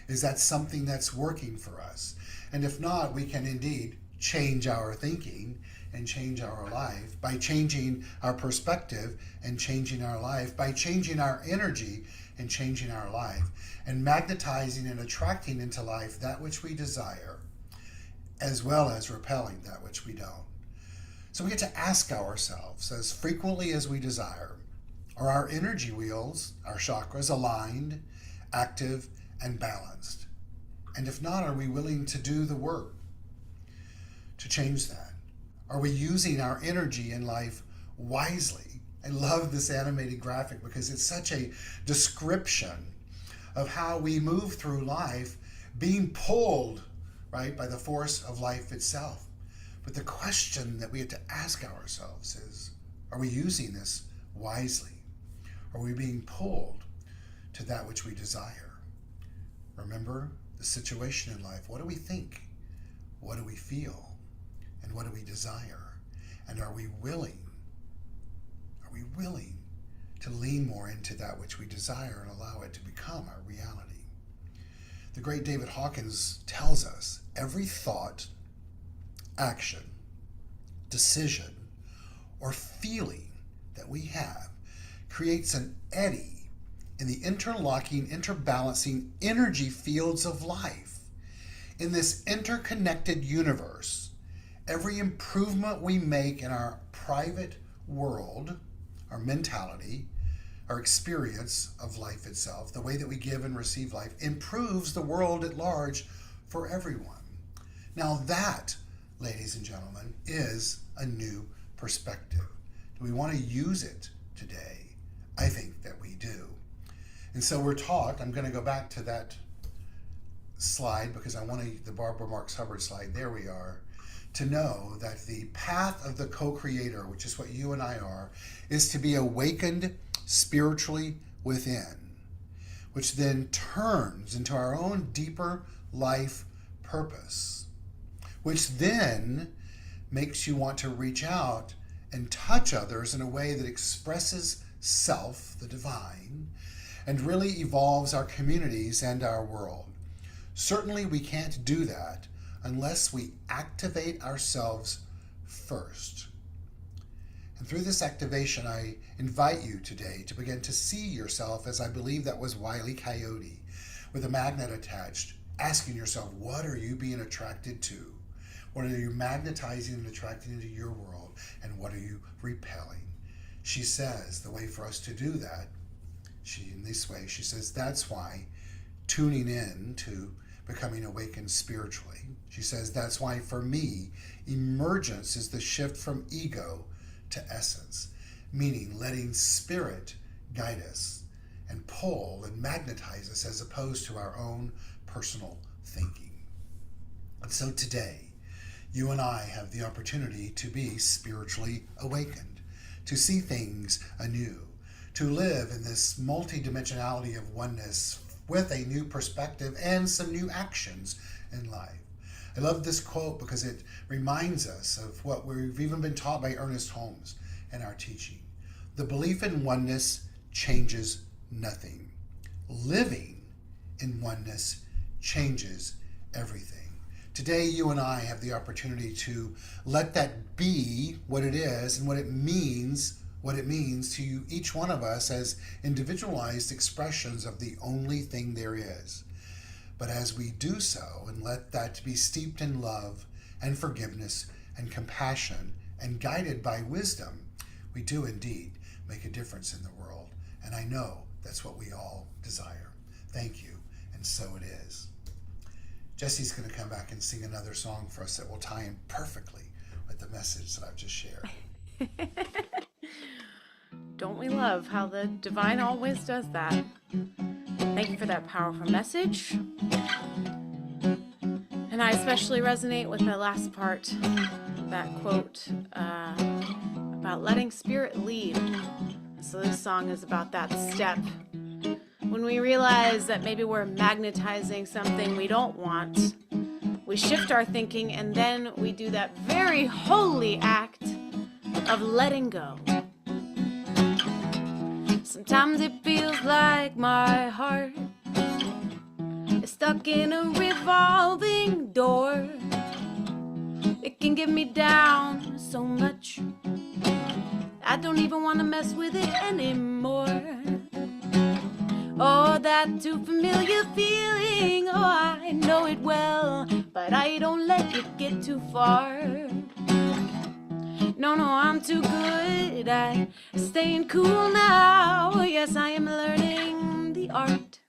Is that something that's working for us? And if not, we can indeed change our thinking and change our life by changing our perspective and changing our life, by changing our energy and changing our life, and magnetizing and attracting into life that which we desire, as well as repelling that which we don't. So we get to ask ourselves as frequently as we desire, are our energy wheels, our chakras, aligned, active, and balanced? And if not, are we willing to do the work to change that? Are we using our energy in life wisely? I love this animated graphic because it's such a description of how we move through life being pulled, right, by the force of life itself. But the question that we have to ask ourselves is, are we using this wisely? Are we being pulled to that which we desire? Remember the situation in life. What do we think? What do we feel? And what do we desire? And are we willing to lean more into that which we desire and allow it to become our reality? The great David Hawkins tells us every thought, action, decision, or feeling that we have creates an eddy in the interlocking, interbalancing energy fields of life. In this interconnected universe, every improvement we make in our private world, our mentality, our experience of life itself, the way that we give and receive life, improves the world at large for everyone. Now that, ladies and gentlemen, is a new perspective. Do we want to use it today? I think that we do. And so we're taught, I'm going to go back to that slide because I want the Barbara Marx Hubbard slide, there we are, to know that the path of the co-creator, which is what you and I are, is to be awakened spiritually within, which then turns into our own deeper life purpose, which then makes you want to reach out and touch others in a way that expresses self, the divine, and really evolves our communities and our world. Certainly we can't do that unless we activate ourselves first. And through this activation, I invite you today to begin to see yourself as I believe that was Wile E. Coyote, with a magnet attached, asking yourself, what are you being attracted to? What are you magnetizing and attracting into your world? And what are you repelling? She says the way for us to do that, in this way, she says, that's why tuning in to becoming awakened spiritually. She says, that's why for me, emergence is the shift from ego to essence, meaning letting spirit guide us and pull and magnetize us as opposed to our own personal thinking. And so today, you and I have the opportunity to be spiritually awakened, to see things anew, to live in this multidimensionality of oneness with a new perspective and some new actions in life. I love this quote because it reminds us of what we've even been taught by Ernest Holmes in our teaching. The belief in oneness changes nothing. Living in oneness changes everything. Today, you and I have the opportunity to let that be what it is and what it means to each one of us as individualized expressions of the only thing there is. But as we do so and let that be steeped in love and forgiveness and compassion and guided by wisdom, we do indeed make a difference in the world. And I know that's what we all desire. Thank you, and so it is. Jesse's going to come back and sing another song for us that will tie in perfectly with the message that I've just shared. Don't we love how the divine always does that? Thank you for that powerful message. And I especially resonate with the last part, that quote about letting spirit lead. So this song is about that step. When we realize that maybe we're magnetizing something we don't want, we shift our thinking and then we do that very holy act of letting go. Sometimes it feels like my heart is stuck in a revolving door. It can get me down so much, I don't even want to mess with it anymore. Oh, that too familiar feeling, oh, I know it well, but I don't let it get too far. No, I'm too good at staying cool now. Yes, I am learning the art,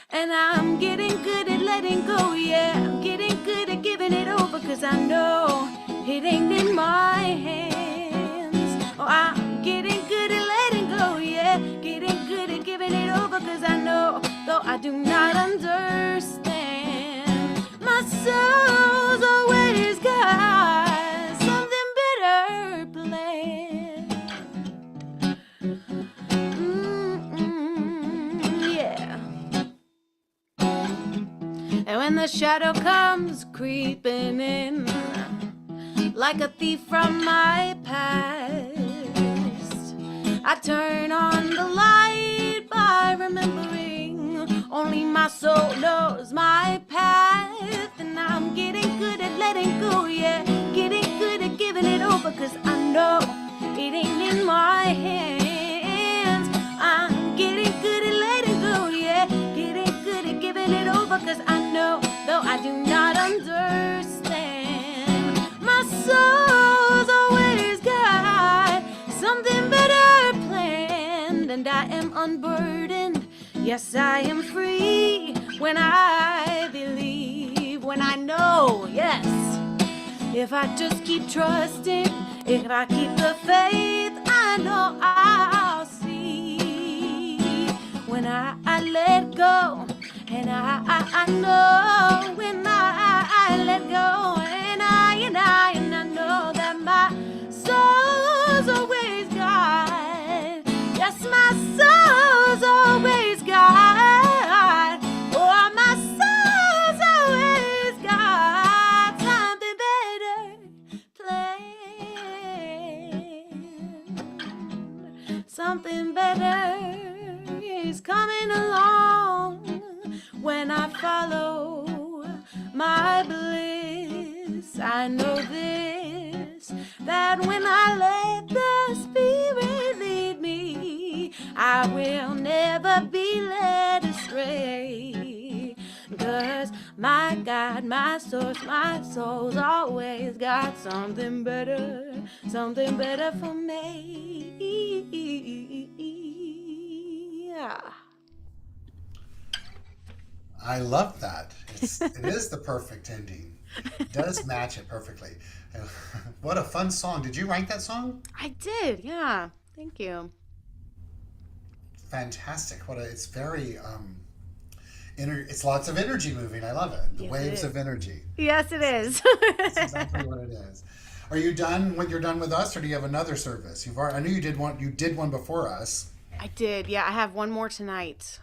and I'm getting good at letting go. Yeah, I'm getting good at giving it over, 'cause I know it ain't in my hands. Oh, I'm getting good at letting go. Yeah, getting good at giving it over, 'cause I know, though I do not understand, my soul's always got something better planned. Yeah. And when the shadow comes creeping in like a thief from my past, I turn on the light by remembering only my soul knows my path. And I'm getting good at letting go, yeah, getting good at giving it over, 'cause I know it ain't in my hands. I'm getting good at letting go, yeah, getting good at giving it over, 'cause I know, though I do not understand, my soul's always got something better planned. And I am unburdened, yes, I am free when I believe, when I know, yes, if I just keep trusting, if I keep the faith, I know I'll see. When I let go, and I know when I let go, and I know that my soul's always God. Yes, my soul's always God. Oh, my soul's always got something better planned. Something better is coming along when I follow my bliss. I know this, that when I let the Spirit lead me, I will never be led astray. 'Cause my God, my source, my soul's always got something better for me. Yeah. I love that. It is the perfect ending. It does match it perfectly. What a fun song. Did you write that song? I did, yeah. Thank you. Fantastic. It's very it's lots of energy moving. I love it. The Yes, it waves is. of energy. Yes, it is. That's exactly what it is. Are you done when you're done with us, or do you have another service? I knew you did one. You did one before us. I did. Yeah, I have one more tonight.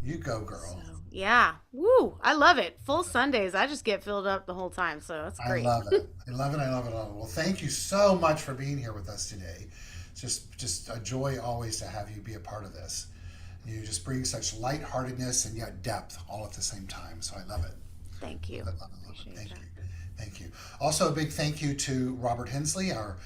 You go, So, girl. yeah. Woo. I love it. Full Sundays. I just get filled up the whole time. So that's I great. love it. I love it. I love it. I love it. Well, thank you so much for being here with us today. It's just a joy always to have you be a part of this. You just bring such lightheartedness and yet depth all at the same time. So I love it. Thank you. Love it, love it, love it. Appreciate Thank that. you. Thank you. Also, a big thank you to Robert Hensley, our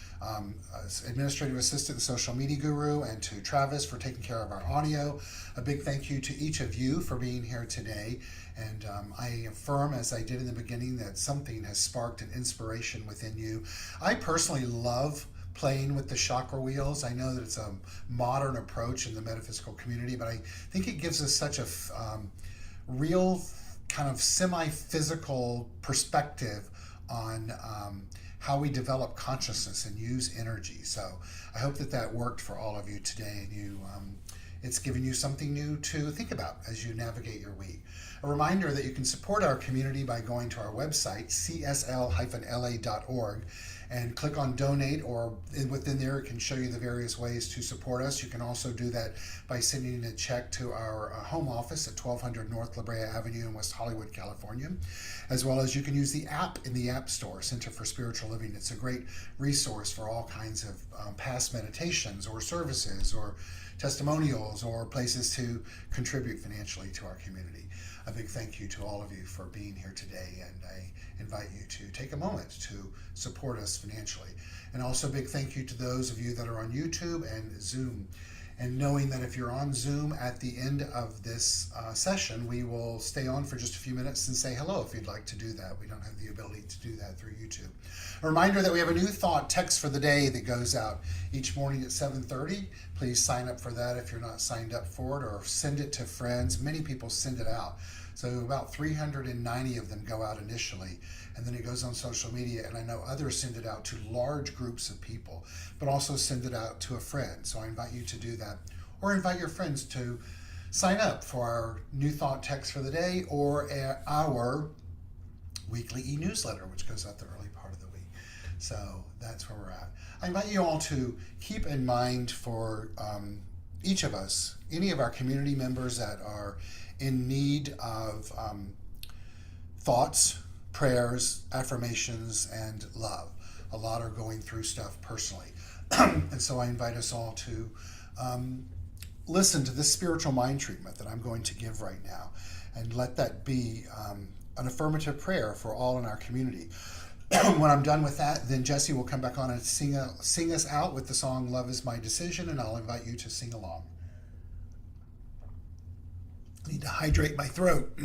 administrative assistant and social media guru, and to Travis for taking care of our audio. A big thank you to each of you for being here today. And I affirm, as I did in the beginning, that something has sparked an inspiration within you. I personally love playing with the chakra wheels. I know that it's a modern approach in the metaphysical community, but I think it gives us such a real kind of semi-physical perspective on how we develop consciousness and use energy. So I hope that worked for all of you today, and it's given you something new to think about as you navigate your week. A reminder that you can support our community by going to our website, csl-la.org, and click on donate, or within there it can show you the various ways to support us. You can also do that by sending a check to our home office at 1200 North La Brea Avenue in West Hollywood, California, as well as you can use the app in the App Store, Center for Spiritual Living. It's a great resource for all kinds of past meditations or services or testimonials or places to contribute financially to our community. A big thank you to all of you for being here today, and I invite you to take a moment to support us financially. And also a big thank you to those of you that are on YouTube and Zoom. And knowing that if you're on Zoom at the end of this session, we will stay on for just a few minutes and say hello if you'd like to do that. We don't have the ability to do that through YouTube. A reminder that we have a new thought text for the day that goes out each morning at 7:30. Please sign up for that if you're not signed up for it, or send it to friends. Many people send it out. So about 390 of them go out initially, and then it goes on social media, and I know others send it out to large groups of people, but also send it out to a friend. So I invite you to do that, or invite your friends to sign up for our new thought text for the day, or our weekly e-newsletter, which goes out the early part of the week. So that's where we're at. I invite you all to keep in mind for each of us, any of our community members that are in need of thoughts, prayers, affirmations, and love. A lot are going through stuff personally. And so I invite us all to listen to this spiritual mind treatment that I'm going to give right now, and let that be an affirmative prayer for all in our community. When I'm done with that, then Jesse will come back on and sing us out with the song Love Is My Decision, and I'll invite you to sing along. I need to hydrate my throat.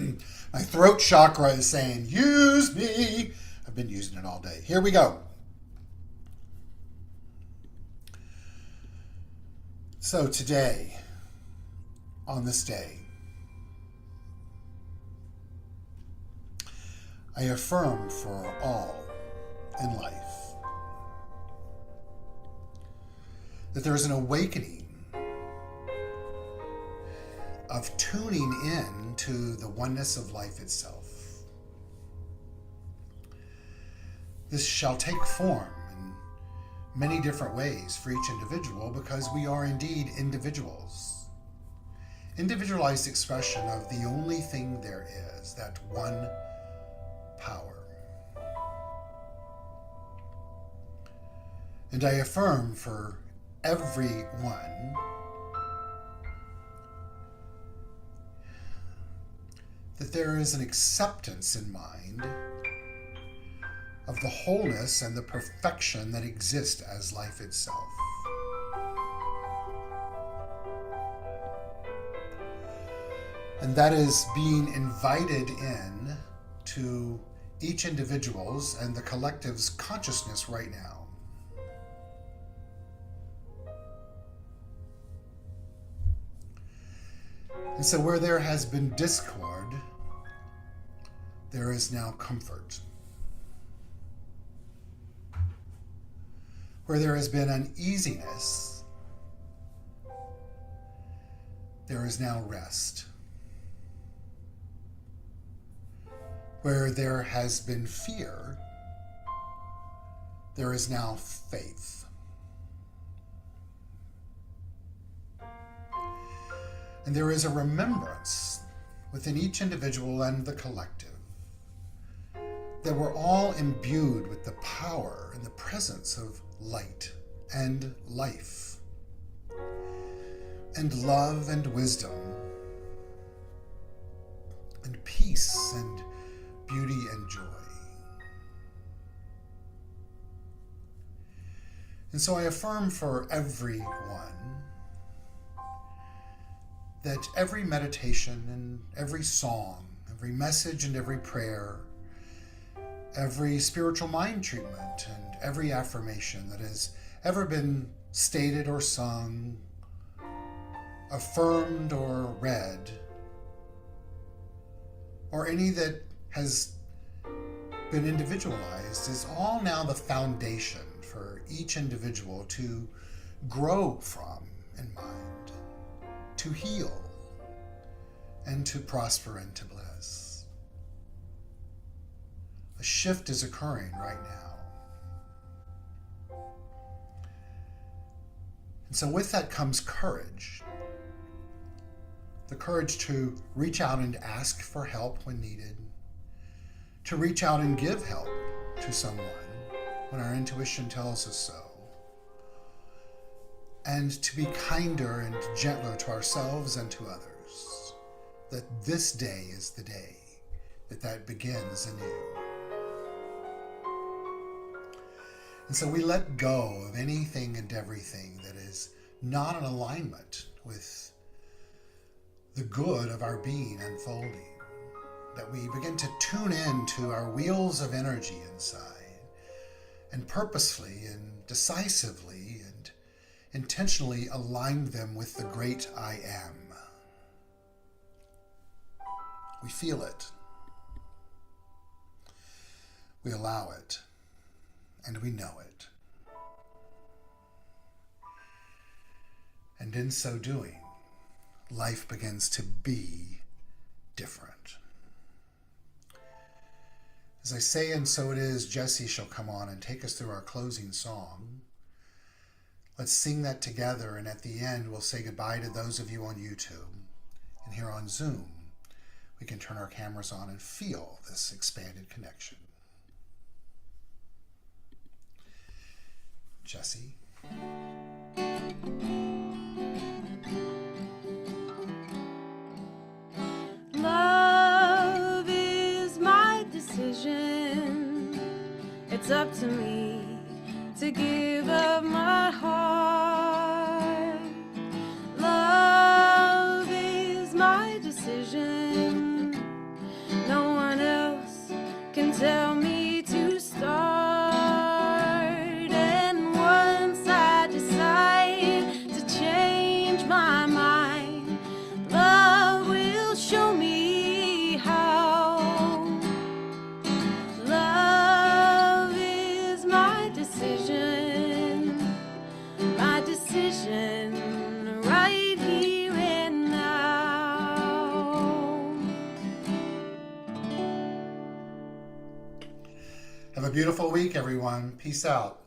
My throat chakra is saying, use me. I've been using it all day. Here we go. So today, on this day, I affirm for all in life that there is an awakening of tuning in to the oneness of life itself. This shall take form in many different ways for each individual, because we are indeed individuals. Individualized expression of the only thing there is, that one power. And I affirm for everyone that there is an acceptance in mind of the wholeness and the perfection that exist as life itself. And that is being invited in to each individual's and the collective's consciousness right now. And so where there has been discord, there is now comfort. Where there has been uneasiness, there is now rest. Where there has been fear, there is now faith. And there is a remembrance within each individual and the collective that we're all imbued with the power and the presence of light and life and love and wisdom and peace and beauty and joy. And so I affirm for everyone that every meditation and every song, every message and every prayer, every spiritual mind treatment and every affirmation that has ever been stated or sung, affirmed or read, or any that has been individualized, is all now the foundation for each individual to grow from in mind, to heal, and to prosper and to bliss. A shift is occurring right now. And so with that comes courage. The courage to reach out and ask for help when needed, to reach out and give help to someone when our intuition tells us so, and to be kinder and gentler to ourselves and to others, that this day is the day that begins anew. And so we let go of anything and everything that is not in alignment with the good of our being unfolding, that we begin to tune in to our wheels of energy inside and purposefully and decisively and intentionally align them with the great I am. We feel it. We allow it. And we know it. And in so doing, life begins to be different. As I say, and so it is, Jessie shall come on and take us through our closing song. Let's sing that together, and at the end, we'll say goodbye to those of you on YouTube. And here on Zoom, we can turn our cameras on and feel this expanded connection. Jessie. Love is my decision. It's up to me to give up my heart. Love is my decision. No one else can tell me to start. Have a beautiful week, everyone. Peace out.